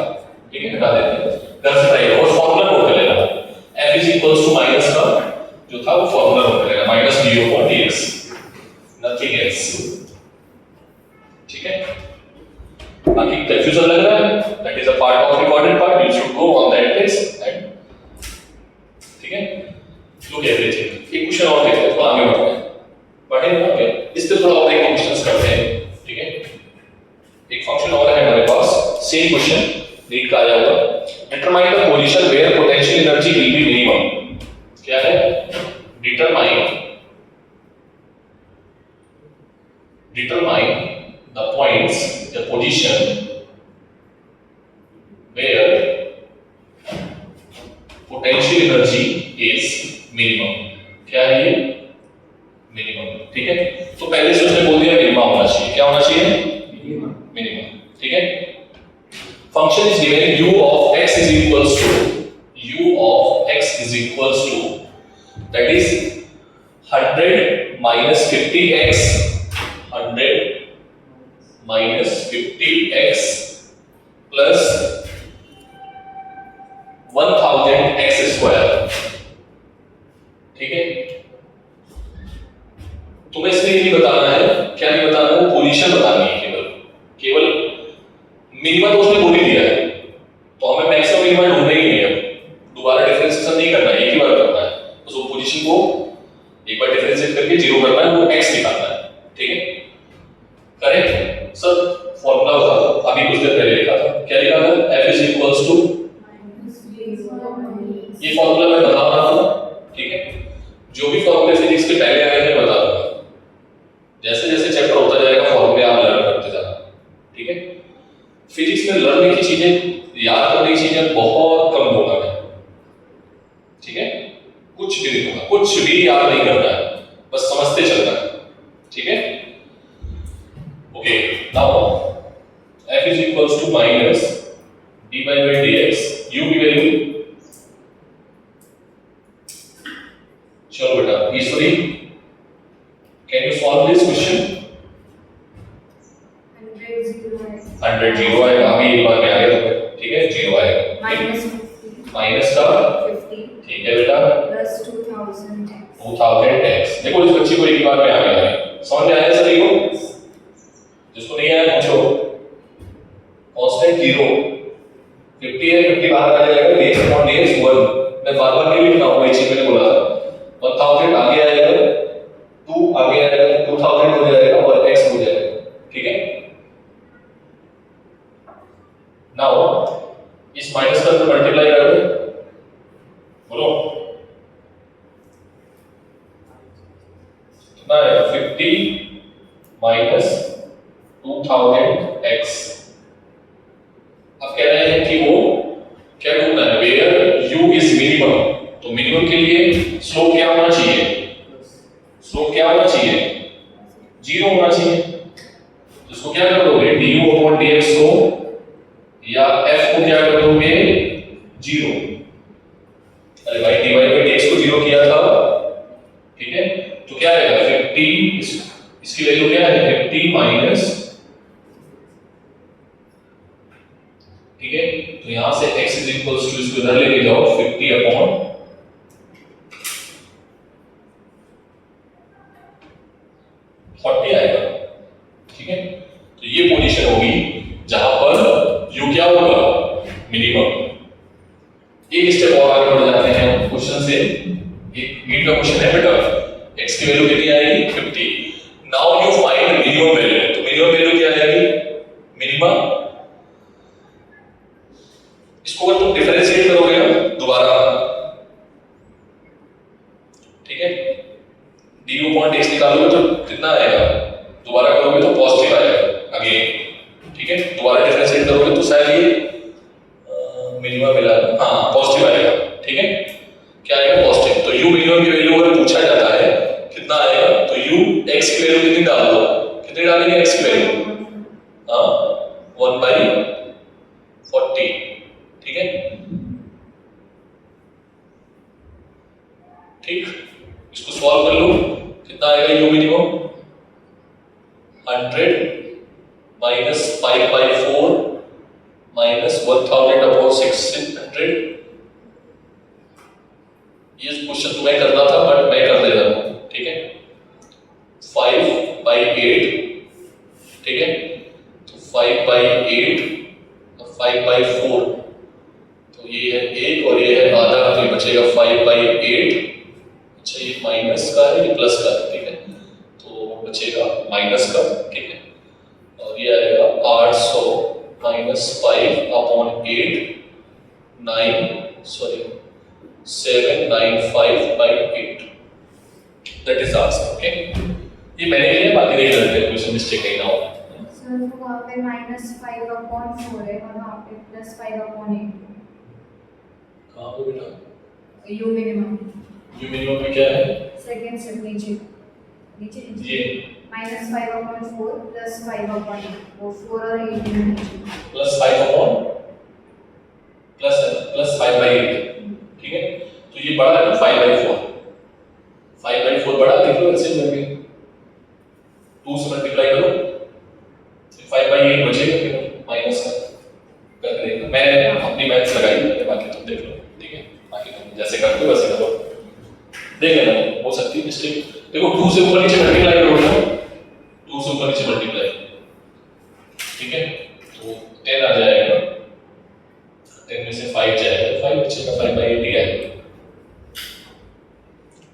ठीक है, हटा देते हैं, घर से ट्राई करो और फॉर्मूला नोट कर लेना, f is equals to minus का जो था वो फॉर्मूला नोट कर लेना, minus du upon dx, nothing else, ठीक है। बाकी कंफ्यूजन लग रहा है, that is a part of recorded part, you should go on that place and, ठीक है, लुक एवरीथिंग। एक क्वेश्चन और देखते हैं, तो आगे बढ़ते हैं, ओके, इस पे थोड़ा और एक क्वेश्चंस करते हैं, ठीक है। एक फंक्शन और है हमारे पास, सेम क्वेश्चन नीट का आया हुआ, determine the position where potential energy will be minimum, क्या है, determine the points, the position where potential energy is minimum, क्या है ये, मिनिमम, ठीक है। तो पहले से उसने बोल दिया मिनिमम होना चाहिए, क्या होना चाहिए, मिनिमम, ठीक है। Function is given u of x is equals to that is 100 minus 50x, 100 minus 50x plus 1000x square, ठीक है। तुम्हें इसमें ये बताना है, क्या नहीं बताना है, पोजीशन बतानी है, केवल मिनिमम तो उसने बोल ही दिया है, तो हमें मैक्सिमम मिनिमम ढूंढना ही नहीं है, दोबारा डिफरेंशिएशन नहीं करना है, एक ही बार करना है, बस वो पोजीशन को एक बार डिफरेंशिएट करके जीरो करना है, वो x निकालना है, ठीक है। करेक्ट सर, फॉर्मूला बता दो, अभी कुछ देर पहले लिखा था, क्या लिखा था, f इज इक्वल्स टू, ये फॉर्मूला मैं बता रहा था, ठीक है। जो भी फॉर्मूले फिजिक्स के पहले आए minus dy by dx u की वैल्यू, चलो बेटा Ishwari can you solve this question. 100 zero आएगा, अभी एक बार में आ गया, ठीक है, जीरो आएगा, माइनस का 50 ठीक है बेटा प्लस 2000 2000x। देखो इस बच्ची को एक बार में आ गया है, समझ में आया सभी को? जिसको नहीं आया पूछो। कांस्टेंट 0 50 है, 50 बाहर आ जाएगा, dx upon dx 1। मैं बार-बार नहीं लिख रहा हूं, ये चीज मैंने बोला था। 1000 आगे आएगा, 2 आगे आएगा, 2000 हो जाएगा और x हो जाएगा, ठीक है। नाउ इस माइनस का मल्टीप्लाई कर दो, बोलो कितना है? 50 माइनस 2000x। अब कह रहे हैं कि वो क्या ढूंढना है? Where u is minimum. तो मिनिमम के लिए स्लोप क्या होना चाहिए? स्लोप क्या होना चाहिए? 0 होना चाहिए। तो इसको क्या कर दोगे? du upon dx को या f को क्या कर दोगे? 0। अरे भाई dy by dx को 0 किया था, ठीक है, तो क्या आएगा? 50, इसकी वैल्यू क्या है? 50 माइनस, ठीक है, तो यहां से x इज इक्वल्स टू, इसको इधर लेके जाओ, 50 अपॉन 40 आएगा, ठीक है। तो ये पोजीशन होगी जहां पर u क्या होगा? मिनिमम। एक स्टेप और आगे बढ़ जाते हैं क्वेश्चन से। एक नीट का क्वेश्चन है बेटा, x की वैल्यू कितनी आएगी? 50। Now you find minimum value. तो मिनिमम वैल्यू क्या आएगी? मिनिमम, इसको अगर तुम डिफरेंशिएट करोगे ना दोबारा, ठीक है, du upon dx निकालोगे तो कितना आएगा? दोबारा करोगे तो पॉजिटिव आएगा अगेन, ठीक है। दोबारा डिफरेंशिएट करोगे तो शायद ये मिनिमम मिला, हाँ पॉजिटिव आएगा, ठीक है। क्या आएगा? पॉजिटिव। तो u मिनिमम की वैल्यू अगर पूछा जाता है कितना आएगा, तो u x की वैल्यू कितनी डाल दो? कितनी डालेंगे x की वैल्यू? हाँ 1/40, ठीक है, ठीक। इसको सॉल्व कर लो, कितना आएगा u minimum? 100 minus 5/4 minus 1000 upon 600। ये क्वेश्चन तुम्हें करना था बट मैं कर दे रहा हूं, ठीक है। 5/8, ठीक है, तो 5/8 और 5/4, तो ये है 1 और ये है आधा, तो ये बचेगा 5/8। अच्छा ये माइनस का है, ये प्लस का है, ठीक है, तो बचेगा माइनस का, ठीक है, और ये आएगा 800 minus 5/8 795/8। That is answer, okay. ये मैंने किया, बाकी देख लेते हैं क्वेश्चन मिस्टेक नहीं ना हो। सर तो वहाँ पे -5/4 है और वहाँ पे +5/8। कहाँ पे बेटा? u मिनिमम यू मिनिमम में क्या है? सेकंड से नीचे नीचे ये -5/4 +5/8, वो 4 और 8 के नीचे प्लस 5/8, ठीक है। तो ये बड़ा है ना 5/4, 5/4 बड़ा, देख लो ऐसे करके 2 से मल्टीप्लाई करो, 5/8 बचेगा फिर माइनस का करके देखो। मैं अपनी मैथ्स लगाई है, बाकी तुम देख लो, ठीक है, बाकी तुम जैसे करते हो वैसे करो, देख लेना, हो सकती है मिस्टेक। देखो 2 से ऊपर नीचे मल्टीप्लाई करोगे ना, 2 से ऊपर नीचे मल्टीप्लाई, ठीक है, तो 10 आ जाएगा, 10 में से 5 जाएगा, 5 बचेगा, 5/8 ही आएगा,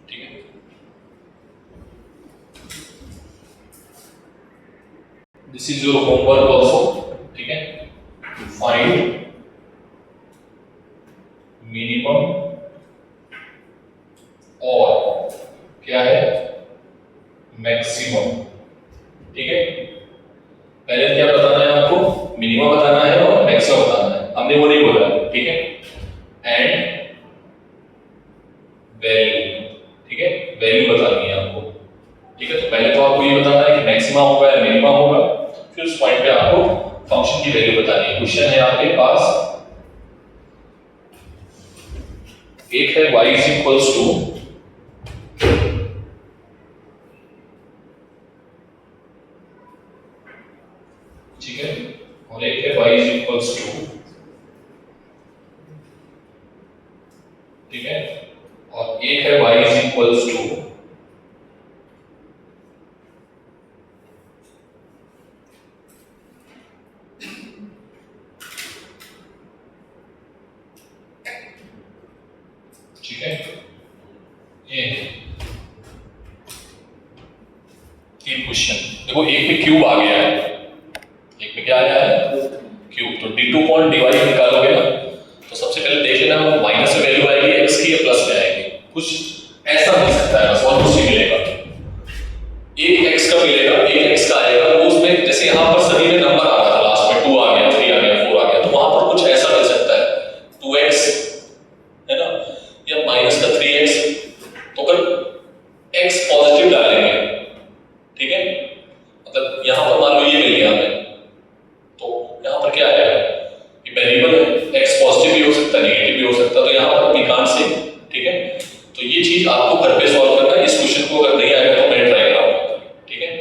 ठीक है। This is your homework also, ठीक है। फाइंड मिनिमम और क्या है? मैक्सिमम, ठीक है। पहले क्या बताना है आपको? मिनिमम बताना है और मैक्सिमम बताना है, हमने वो नहीं बोला, ठीक है। एंड वैल्यू, ठीक है, वैल्यू बतानी है आपको, ठीक है। तो पहले तो आपको ये बताना है कि मैक्सिमम होगा या मिनिमम होगा, फिर उस पॉइंट पे आपको फंक्शन की वैल्यू बतानी है। क्वेश्चन है आपके पास, एक है y इज इक्वल्स टू ठीक है, और एक है y इज इक्वल्स टू ठीक है, और एक है y इज इक्वल्स टू ठीक है, ये तीन क्वेश्चन। देखो एक में क्यूब आ गया है, एक में क्या आया है क्यूब, तो d2 अपॉन dy निकालोगे ना, तो सबसे पहले देख लेना माइनस में वैल्यू आएगी x की या प्लस में आएगी, कुछ ऐसा मिल सकता है, बस और कुछ नहीं मिलेगा। एक x का मिलेगा, एक x का आएगा, तो उसमें जैसे यहाँ पर सभी में नंबर आ रहा था, लास्ट में 2 आ गया, 3 आ गया, 4 आ गया, तो वहां पर कुछ ऐसा मिल सकता है 2x है ना, या माइनस का 3x। तो अगर x पॉजिटिव डालेंगे ठीक है, मतलब यहां पर मान लो ये मिल गया हमें, तो यहां पर क्या आएगा, ये वेरिएबल है, x पॉजिटिव भी हो सकता है, नेगेटिव भी हो सकता है, तो यहां पर वी कांट से ठीक है। तो ये चीज आपको घर पे सॉल्व करना है। इस क्वेश्चन को अगर नहीं आएगा तो मैं ट्राई कराऊंगा ठीक है।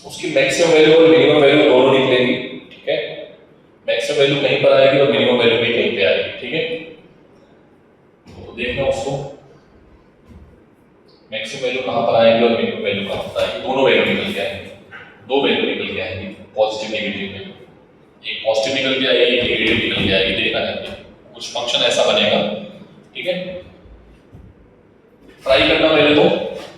उसकी मैक्सिमम वैल्यू और मिनिमम वैल्यू दोनों निकलेंगी ठीक है, मैक्सिमम वैल्यू कहीं पर आएगी और मिनिमम वैल्यू भी कहीं पे आएगी ठीक है। तो देखना उसको मैक्सिमम वैल्यू कहां पर आएगी और मिनिमम वैल्यू कहां पर आएगी, दोनों वैल्यू निकल के आएंगी, दो वैल्यू निकल के आएंगी, पॉजिटिव नेगेटिव में, एक पॉजिटिव निकल के आएगी, एक नेगेटिव निकल के आएगी। देखना है कुछ फंक्शन ऐसा बनेगा ठीक है, ट्राई करना पहले तो।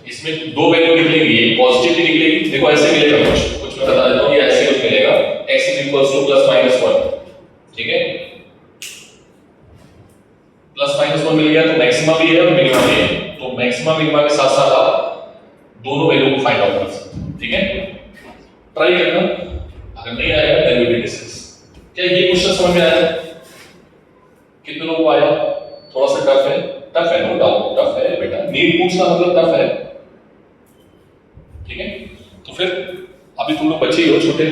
इसमें दो वैल्यू निकलेगी, एक पॉजिटिव भी निकलेगी, देखो ऐसे मिलेगा कुछ मैं बता देता हूं, ये ऐसे कुछ मिलेगा x is equals two plus minus 1 ठीक है, प्लस माइनस 1 मिल गया तो मैक्सिमम भी है और मिनिमम भी है, तो मैक्सिमम मिनिमम के साथ साथ आप दोनों वैल्यू को फाइंड आउट कर सकते हैं ठीक है। ट्राई करना, अगर नहीं आएगा देन वी विल डिस्कस। क्या ये क्वेश्चन समझ में आया? कितने लोगों को आया? थोड़ा सा टफ है, टफ है, नो डाउट टफ है बेटा, नीट पूछना मतलब टफ है ठीक है। तो फिर अभी तुम लोग बच्चे ही हो, छोटे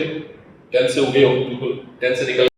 10 से हो गए हो, बिल्कुल 10 से निकल